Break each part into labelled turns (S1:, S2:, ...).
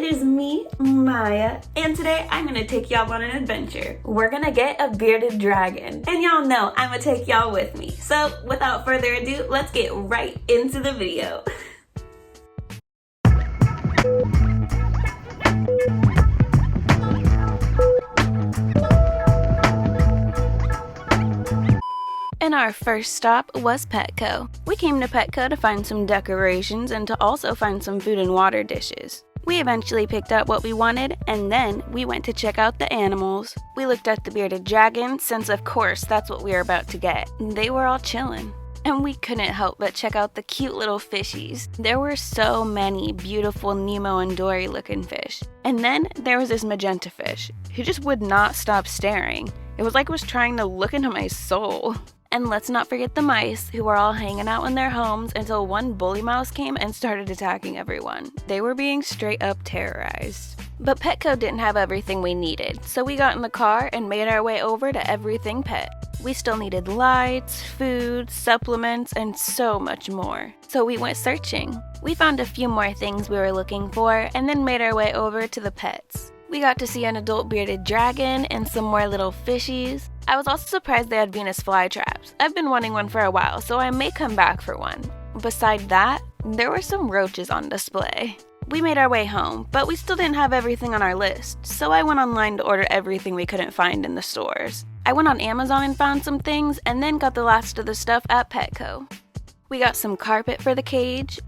S1: is me, Maya, and today I'm gonna take y'all on an adventure. We're gonna get a bearded dragon, and y'all know I'm gonna take y'all with me. So without further ado, let's get right into the video. And our first stop was Petco. We came to Petco to find some decorations and to also find some food and water dishes. We eventually picked out what we wanted, and then we went to check out the animals. We looked at the bearded dragon, since of course that's what we were about to get. They were all chillin'. And we couldn't help but check out the cute little fishies. There were so many beautiful Nemo and Dory looking fish. And then there was this magenta fish, who just would not stop staring. It was like it was trying to look into my soul. And let's not forget the mice, who were all hanging out in their homes until one bully mouse came and started attacking everyone. They were being straight up terrorized. But Petco didn't have everything we needed, so we got in the car and made our way over to Everything Pet. We still needed lights, food, supplements, and so much more. So we went searching. We found a few more things we were looking for and then made our way over to the pets. We got to see an adult bearded dragon and some more little fishies. I was also surprised they had Venus flytraps. I've been wanting one for a while, so I may come back for one. Beside that, there were some roaches on display. We made our way home, but we still didn't have everything on our list, so I went online to order everything we couldn't find in the stores. I went on Amazon and found some things, and then got the last of the stuff at Petco. We got some carpet for the cage,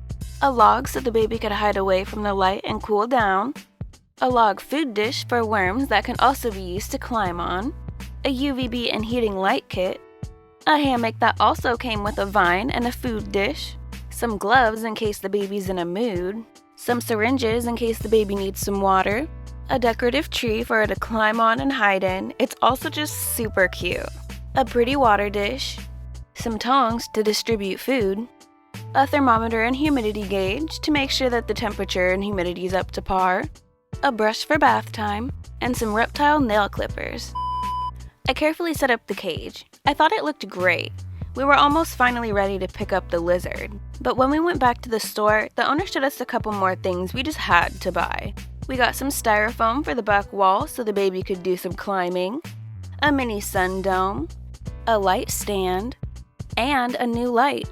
S1: a log so the baby could hide away from the light and cool down, a log food dish for worms that can also be used to climb on, a UVB and heating light kit, a hammock that also came with a vine and a food dish, some gloves in case the baby's in a mood, some syringes in case the baby needs some water, a decorative tree for her to climb on and hide in. It's also just super cute, a pretty water dish, some tongs to distribute food, a thermometer and humidity gauge to make sure that the temperature and humidity is up to par, a brush for bath time, and some reptile nail clippers. I carefully set up the cage. I thought it looked great. We were almost finally ready to pick up the lizard. But when we went back to the store, the owner showed us a couple more things we just had to buy. We got some styrofoam for the back wall so the baby could do some climbing, a mini sun dome, a light stand, and a new light.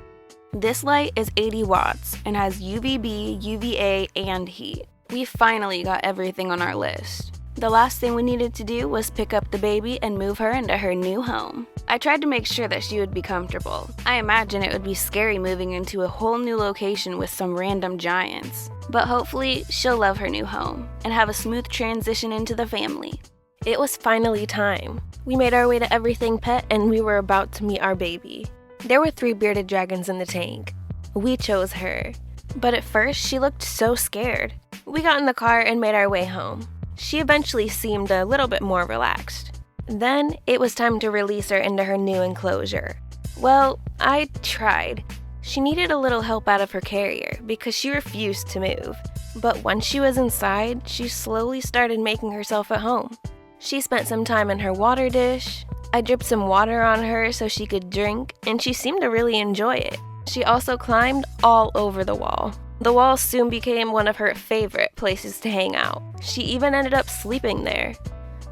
S1: This light is 80 watts and has UVB, UVA, and heat. We finally got everything on our list. The last thing we needed to do was pick up the baby and move her into her new home. I tried to make sure that she would be comfortable. I imagine it would be scary moving into a whole new location with some random giants. But hopefully, she'll love her new home and have a smooth transition into the family. It was finally time. We made our way to Everything Pet and we were about to meet our baby. There were 3 bearded dragons in the tank. We chose her. But at first, she looked so scared. We got in the car and made our way home. She eventually seemed a little bit more relaxed. Then, it was time to release her into her new enclosure. Well, I tried. She needed a little help out of her carrier because she refused to move. But once she was inside, she slowly started making herself at home. She spent some time in her water dish. I dripped some water on her so she could drink, and she seemed to really enjoy it. She also climbed all over the wall. The wall soon became one of her favorite places to hang out. She even ended up sleeping there.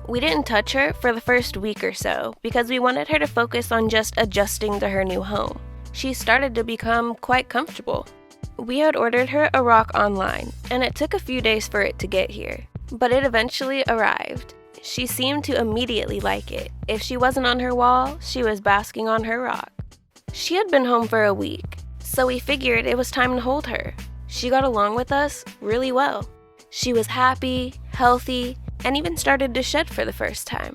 S1: We didn't touch her for the first week or so because we wanted her to focus on just adjusting to her new home. She started to become quite comfortable. We had ordered her a rock online, and it took a few days for it to get here, but it eventually arrived. She seemed to immediately like it. If she wasn't on her wall, she was basking on her rock. She had been home for a week, so we figured it was time to hold her. She got along with us really well. She was happy, healthy, and even started to shed for the first time.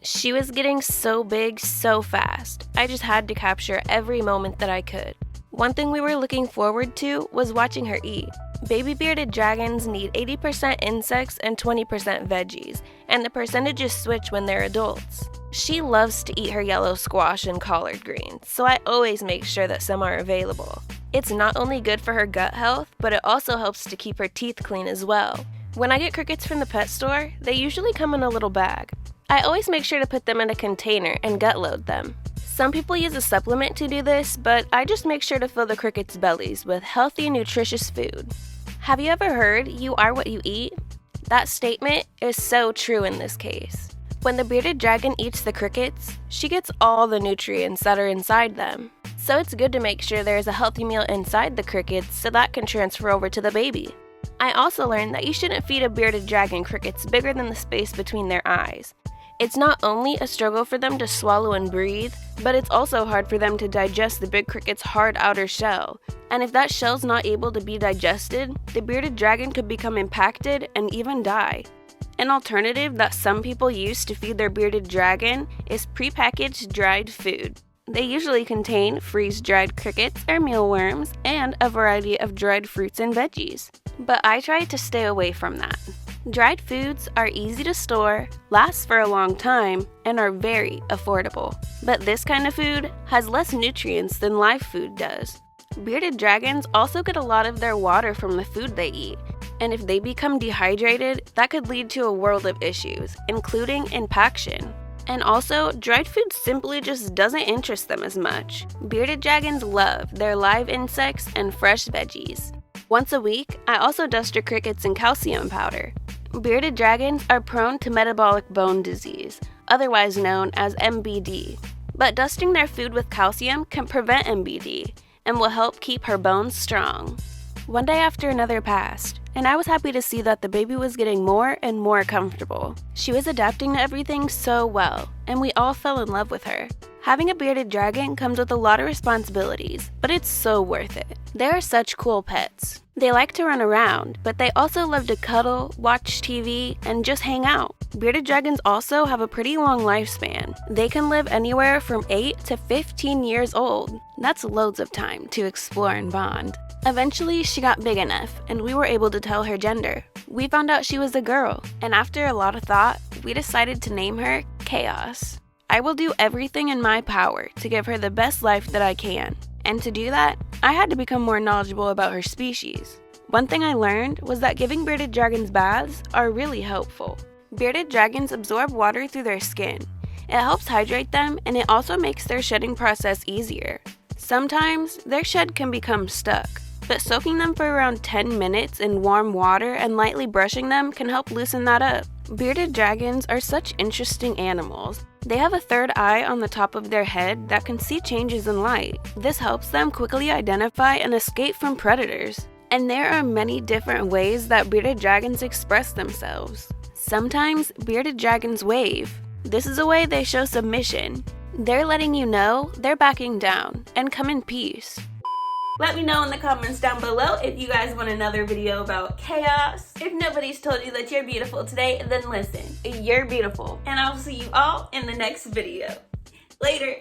S1: She was getting so big so fast. I just had to capture every moment that I could. One thing we were looking forward to was watching her eat. Baby bearded dragons need 80% insects and 20% veggies, and the percentages switch when they're adults. She loves to eat her yellow squash and collard greens, so I always make sure that some are available. It's not only good for her gut health, but it also helps to keep her teeth clean as well. When I get crickets from the pet store, they usually come in a little bag. I always make sure to put them in a container and gut load them. Some people use a supplement to do this, but I just make sure to fill the crickets' bellies with healthy, nutritious food. Have you ever heard you are what you eat? That statement is so true in this case. When the bearded dragon eats the crickets, she gets all the nutrients that are inside them. So it's good to make sure there is a healthy meal inside the crickets so that can transfer over to the baby. I also learned that you shouldn't feed a bearded dragon crickets bigger than the space between their eyes. It's not only a struggle for them to swallow and breathe, but it's also hard for them to digest the big cricket's hard outer shell. And if that shell's not able to be digested, the bearded dragon could become impacted and even die. An alternative that some people use to feed their bearded dragon is prepackaged dried food. They usually contain freeze-dried crickets or mealworms and a variety of dried fruits and veggies. But I try to stay away from that. Dried foods are easy to store, last for a long time, and are very affordable. But this kind of food has less nutrients than live food does. Bearded dragons also get a lot of their water from the food they eat, and if they become dehydrated, that could lead to a world of issues, including impaction. And also, dried food simply just doesn't interest them as much. Bearded dragons love their live insects and fresh veggies. Once a week, I also dust your crickets in calcium powder. Bearded dragons are prone to metabolic bone disease, otherwise known as MBD. But dusting their food with calcium can prevent MBD and will help keep her bones strong. One day after another passed, and I was happy to see that the baby was getting more and more comfortable. She was adapting to everything so well, and we all fell in love with her. Having a bearded dragon comes with a lot of responsibilities, but it's so worth it. They are such cool pets. They like to run around, but they also love to cuddle, watch TV, and just hang out. Bearded dragons also have a pretty long lifespan. They can live anywhere from 8 to 15 years old. That's loads of time to explore and bond. Eventually, she got big enough, and we were able to tell her gender. We found out she was a girl, and after a lot of thought, we decided to name her Chaos. I will do everything in my power to give her the best life that I can. And to do that, I had to become more knowledgeable about her species. One thing I learned was that giving bearded dragons baths are really helpful. Bearded dragons absorb water through their skin. It helps hydrate them, and it also makes their shedding process easier. Sometimes, their shed can become stuck, but soaking them for around 10 minutes in warm water and lightly brushing them can help loosen that up. Bearded dragons are such interesting animals. They have a third eye on the top of their head that can see changes in light. This helps them quickly identify and escape from predators. And there are many different ways that bearded dragons express themselves. Sometimes, bearded dragons wave. This is a way they show submission. They're letting you know they're backing down and come in peace. Let me know in the comments down below if you guys want another video about chaos. If nobody's told you that you're beautiful today, then listen, you're beautiful. And I'll see you all in the next video. Later.